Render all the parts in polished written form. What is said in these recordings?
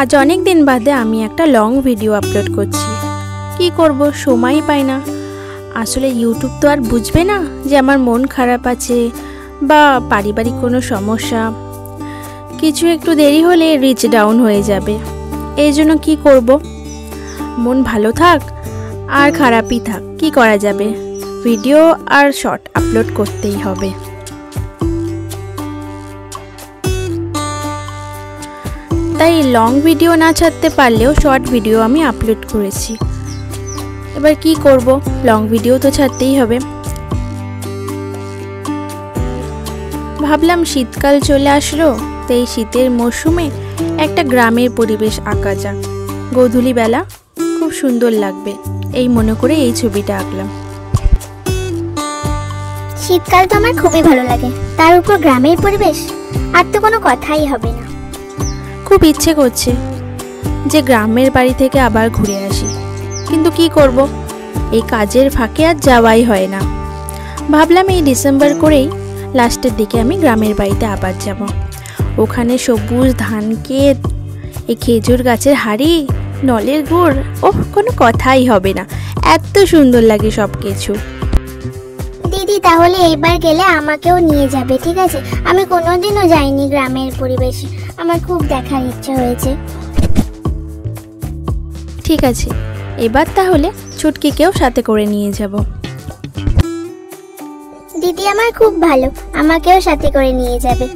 আজ অনেক দিন বাদে আমি একটা লং ভিডিও আপলোড করছি। কি করব, সময়ই পাই না। আসলে ইউটিউব তো আর বুঝবে না যে আমার মন খারাপ আছে বা পারিবারিক কোনো সমস্যা। কিছু একটু দেরি হলে রিচ ডাউন হয়ে যাবে। এই জন্য কী করব, মন ভালো থাক আর খারাপই থাক, কি করা যাবে, ভিডিও আর শর্ট আপলোড করতেই হবে। তাই লং ভিডিও না ছাড়তে পারলেও শর্ট ভিডিও আমি আপলোড করেছি। এবার কি করব, লং ভিডিও তো ছাড়তেই হবে। ভাবলাম শীতকাল চলে আসলো, তো এই শীতের মরশুমে একটা গ্রামের পরিবেশ আঁকা যাক। গোধূলিবেলা খুব সুন্দর লাগবে, এই মনে করে এই ছবিটা আঁকলাম। শীতকাল তো আমার খুবই ভালো লাগে, তার উপর গ্রামের পরিবেশ, আর তো কোনো কথাই হবে না। খুব ইচ্ছে করছে যে গ্রামের বাড়ি থেকে আবার ঘুরে আসি, কিন্তু কি করব, এই কাজের ফাঁকে আর যাওয়াই হয় না। ভাবলাম এই ডিসেম্বর করেই লাস্টের দিকে আমি গ্রামের বাড়িতে আবার যাব। ওখানে সবুজ ধান ক্ষেত, এই খেজুর গাছের হাড়ি, নলের গুড়, ওহ কোনো কথাই হবে না, এত সুন্দর লাগে সব কিছু। দিদি তাহলে এইবার গেলে আমাকেও নিয়ে যাবে, ঠিক আছে? আমি কোনোদিনও যাইনি গ্রামের পরিবেশে, আমার খুব দেখার ইচ্ছে হয়েছে। ঠিক আছে, এবার তাহলে ছুটকিকেও সাথে করে নিয়ে যাব। দিদি আমার খুব ভালো, আমাকেও সাথে করে নিয়ে যাবে।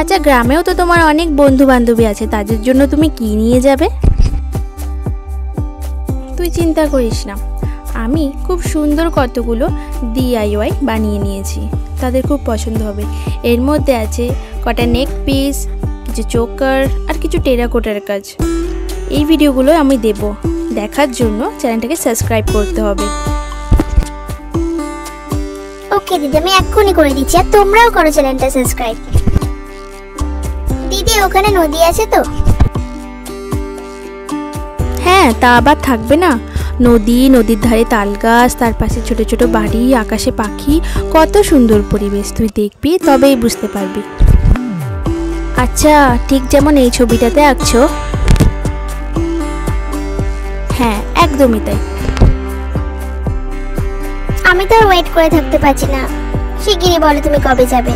আচ্ছা, গ্রামেও তো তোমার অনেক বন্ধু বান্ধবী আছে, তাদের জন্য তুমি কি নিয়ে যাবে? তুই চিন্তা করিস না, আমি খুব সুন্দর কতগুলো DIY বানিয়ে নিয়েছি, তাদের খুব পছন্দ হবে। এর মধ্যে আছে কটা নেক পিস, কিছু চোকার আর কিছু টেরাকোটার কাজ। এই ভিডিওগুলো আমি দেব, দেখার জন্য চ্যানেলটাকে সাবস্ক্রাইব করতে হবে। ওকে দিদি, আমি এক্ষুনি করে দিচ্ছি, আর তোমরাও করো চ্যানেলটা সাবস্ক্রাইব। দিদি ওখানে নদী আছে তো? হ্যাঁ, তা আবার থাকবে না, নদী, নদীর ধারে তাল গাছ, তার পাশে ছোট ছোট বাড়ি, আকাশে পাখি, কত সুন্দর পরিবেশ। তুই দেখবি তবেই বুঝতে পারবি। আচ্ছা, ঠিক যেমন এই ছবিটাতে আঁকছো, হ্যাঁ একদমই তাই। আমি তো আর ওয়েট করে থাকতে পারছি না, শিগগিরই বলো তুমি কবে যাবে।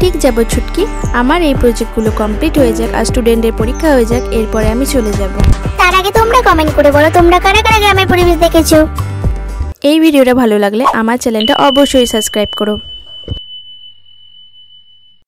ঠিক যাবো ছুটকি, আমার এই প্রজেক্টগুলো কমপ্লিট হয়ে যাক আর স্টুডেন্টের পরীক্ষা হয়ে যাক, এরপরে আমি চলে যাব। তার আগে তোমরা কমেন্ট করে বলো তোমরা কারা কারা গ্রামের পরিবেশ দেখেছো। এই ভিডিওটা ভালো লাগলে আমার চ্যানেলটা অবশ্যই সাবস্ক্রাইব করো।